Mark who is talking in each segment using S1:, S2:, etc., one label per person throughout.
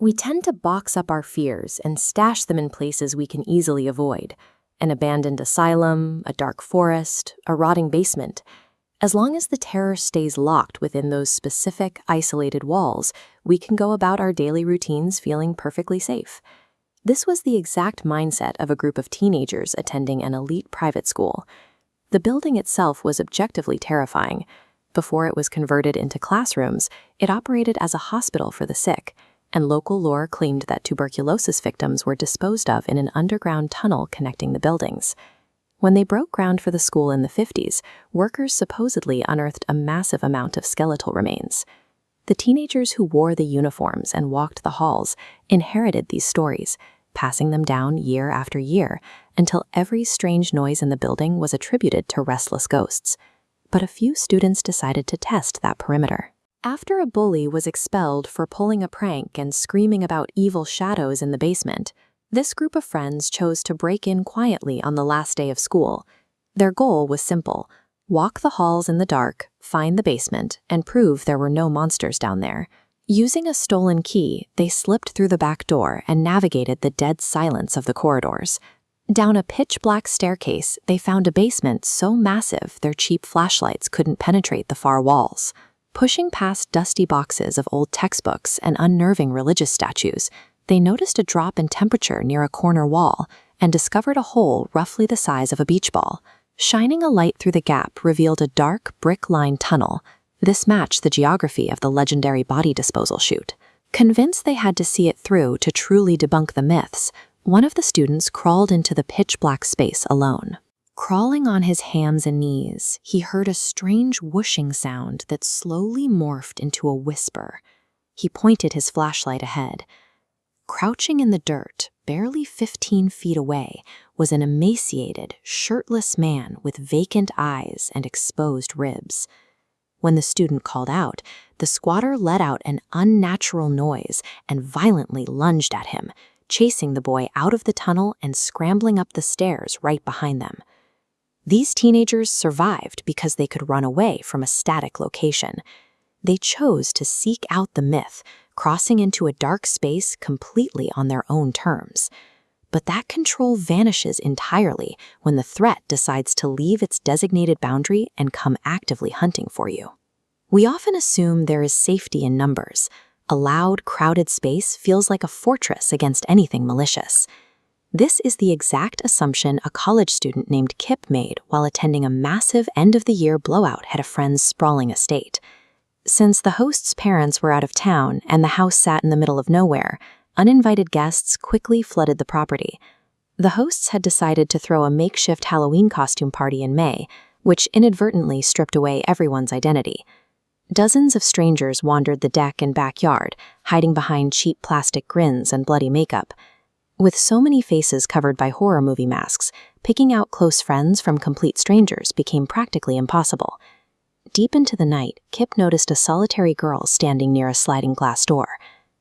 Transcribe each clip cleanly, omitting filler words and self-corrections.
S1: We tend to box up our fears and stash them in places we can easily avoid: an abandoned asylum, a dark forest, a rotting basement. As long as the terror stays locked within those specific, isolated walls, we can go about our daily routines feeling perfectly safe. This was the exact mindset of a group of teenagers attending an elite private school. The building itself was objectively terrifying. Before it was converted into classrooms, it operated as a hospital for the sick, and local lore claimed that tuberculosis victims were disposed of in an underground tunnel connecting the buildings. When they broke ground for the school in the 50s, workers supposedly unearthed a massive amount of skeletal remains. The teenagers who wore the uniforms and walked the halls inherited these stories, passing them down year after year until every strange noise in the building was attributed to restless ghosts. But a few students decided to test that perimeter. After a bully was expelled for pulling a prank and screaming about evil shadows in the basement, this group of friends chose to break in quietly on the last day of school. Their goal was simple: walk the halls in the dark, find the basement, and prove there were no monsters down there. Using a stolen key, they slipped through the back door and navigated the dead silence of the corridors. Down a pitch-black staircase, they found a basement so massive their cheap flashlights couldn't penetrate the far walls. Pushing past dusty boxes of old textbooks and unnerving religious statues, they noticed a drop in temperature near a corner wall and discovered a hole roughly the size of a beach ball. Shining a light through the gap revealed a dark, brick-lined tunnel. This matched the geography of the legendary body disposal chute. Convinced they had to see it through to truly debunk the myths, one of the students crawled into the pitch-black space alone. Crawling on his hands and knees, he heard a strange whooshing sound that slowly morphed into a whisper. He pointed his flashlight ahead. Crouching in the dirt, barely 15 feet away, was an emaciated, shirtless man with vacant eyes and exposed ribs. When the student called out, the squatter let out an unnatural noise and violently lunged at him, chasing the boy out of the tunnel and scrambling up the stairs right behind them. These teenagers survived because they could run away from a static location. They chose to seek out the myth, crossing into a dark space completely on their own terms. But that control vanishes entirely when the threat decides to leave its designated boundary and come actively hunting for you. We often assume there is safety in numbers. A loud, crowded space feels like a fortress against anything malicious. This is the exact assumption a college student named Kip made while attending a massive end-of-the-year blowout at a friend's sprawling estate. Since the host's parents were out of town and the house sat in the middle of nowhere, uninvited guests quickly flooded the property. The hosts had decided to throw a makeshift Halloween costume party in May, which inadvertently stripped away everyone's identity. Dozens of strangers wandered the deck and backyard, hiding behind cheap plastic grins and bloody makeup. With so many faces covered by horror movie masks, picking out close friends from complete strangers became practically impossible. Deep into the night, Kip noticed a solitary girl standing near a sliding glass door.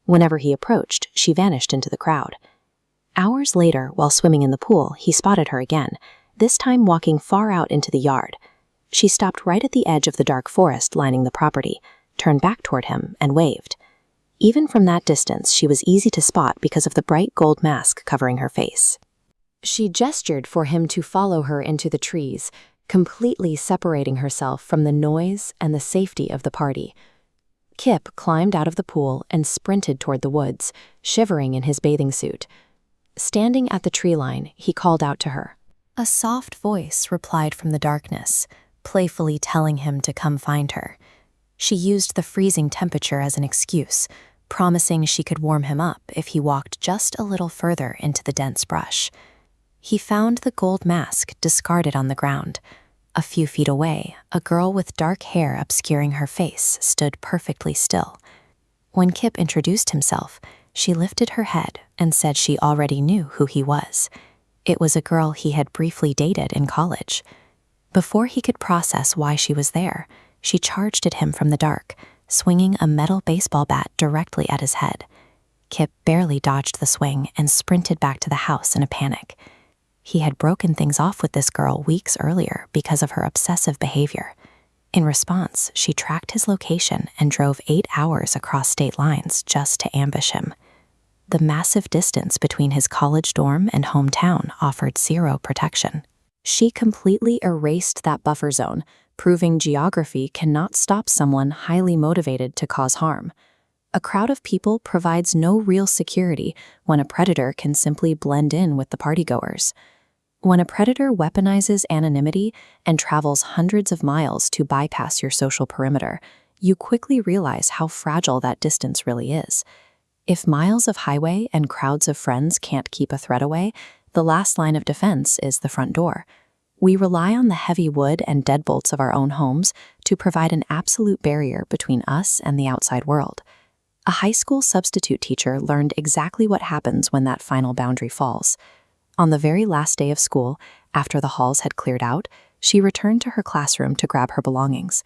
S1: Whenever he approached, she vanished into the crowd. Hours later, while swimming in the pool, he spotted her again, this time walking far out into the yard. She stopped right at the edge of the dark forest lining the property, turned back toward him, and waved. Even from that distance, she was easy to spot because of the bright gold mask covering her face. She gestured for him to follow her into the trees, completely separating herself from the noise and the safety of the party. Kip climbed out of the pool and sprinted toward the woods, shivering in his bathing suit. Standing at the tree line, he called out to her. A soft voice replied from the darkness, playfully telling him to come find her. She used the freezing temperature as an excuse, promising she could warm him up if he walked just a little further into the dense brush. He found the gold mask discarded on the ground. A few feet away, a girl with dark hair obscuring her face stood perfectly still. When Kip introduced himself, she lifted her head and said she already knew who he was. It was a girl he had briefly dated in college. Before he could process why she was there, she charged at him from the dark, swinging a metal baseball bat directly at his head. Kip barely dodged the swing and sprinted back to the house in a panic. He had broken things off with this girl weeks earlier because of her obsessive behavior. In response, she tracked his location and drove 8 hours across state lines just to ambush him. The massive distance between his college dorm and hometown offered zero protection. She completely erased that buffer zone, proving geography cannot stop someone highly motivated to cause harm. A crowd of people provides no real security when a predator can simply blend in with the partygoers. When a predator weaponizes anonymity and travels hundreds of miles to bypass your social perimeter, you quickly realize how fragile that distance really is. If miles of highway and crowds of friends can't keep a threat away, the last line of defense is the front door. We rely on the heavy wood and deadbolts of our own homes to provide an absolute barrier between us and the outside world. A high school substitute teacher learned exactly what happens when that final boundary falls. On the very last day of school, after the halls had cleared out, she returned to her classroom to grab her belongings.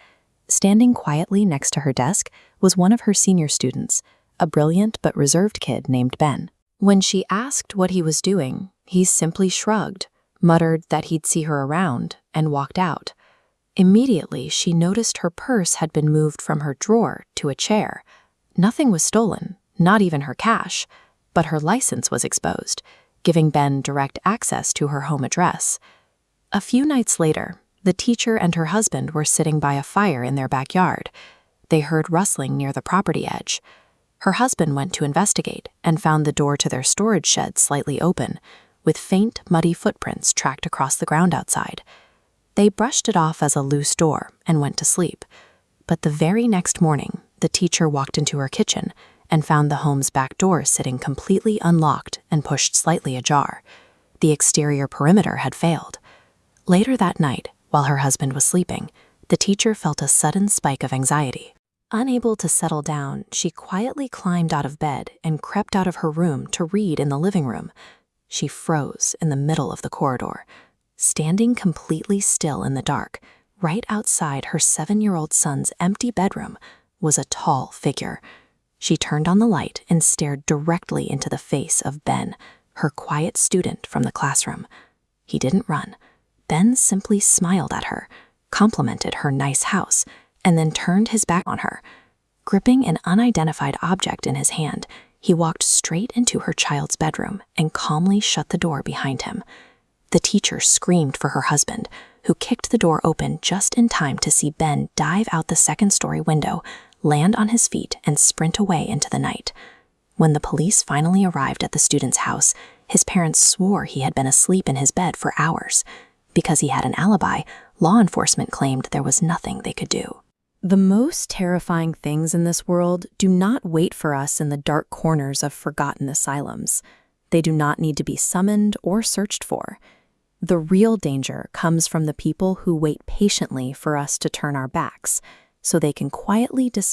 S1: Standing quietly next to her desk was one of her senior students, a brilliant but reserved kid named Ben. When she asked what he was doing, he simply shrugged, muttered that he'd see her around, and walked out. Immediately, she noticed her purse had been moved from her drawer to a chair. Nothing was stolen, not even her cash, but her license was exposed, giving Ben direct access to her home address. A few nights later, the teacher and her husband were sitting by a fire in their backyard. They heard rustling near the property edge. Her husband went to investigate and found the door to their storage shed slightly open, with faint, muddy footprints tracked across the ground outside. They brushed it off as a loose door and went to sleep. But the very next morning, the teacher walked into her kitchen and found the home's back door sitting completely unlocked and pushed slightly ajar. The exterior perimeter had failed. Later that night, while her husband was sleeping, the teacher felt a sudden spike of anxiety. Unable to settle down, she quietly climbed out of bed and crept out of her room to read in the living room. She froze in the middle of the corridor. Standing completely still in the dark, right outside her 7-year-old son's empty bedroom, was a tall figure. She turned on the light and stared directly into the face of Ben, her quiet student from the classroom. He didn't run. Ben simply smiled at her, complimented her nice house, and then turned his back on her. Gripping an unidentified object in his hand, he walked straight into her child's bedroom and calmly shut the door behind him. The teacher screamed for her husband, who kicked the door open just in time to see Ben dive out the second-story window, land on his feet, and sprint away into the night. When the police finally arrived at the student's house, his parents swore he had been asleep in his bed for hours. Because he had an alibi, law enforcement claimed there was nothing they could do. The most terrifying things in this world do not wait for us in the dark corners of forgotten asylums. They do not need to be summoned or searched for. The real danger comes from the people who wait patiently for us to turn our backs, so they can quietly dismiss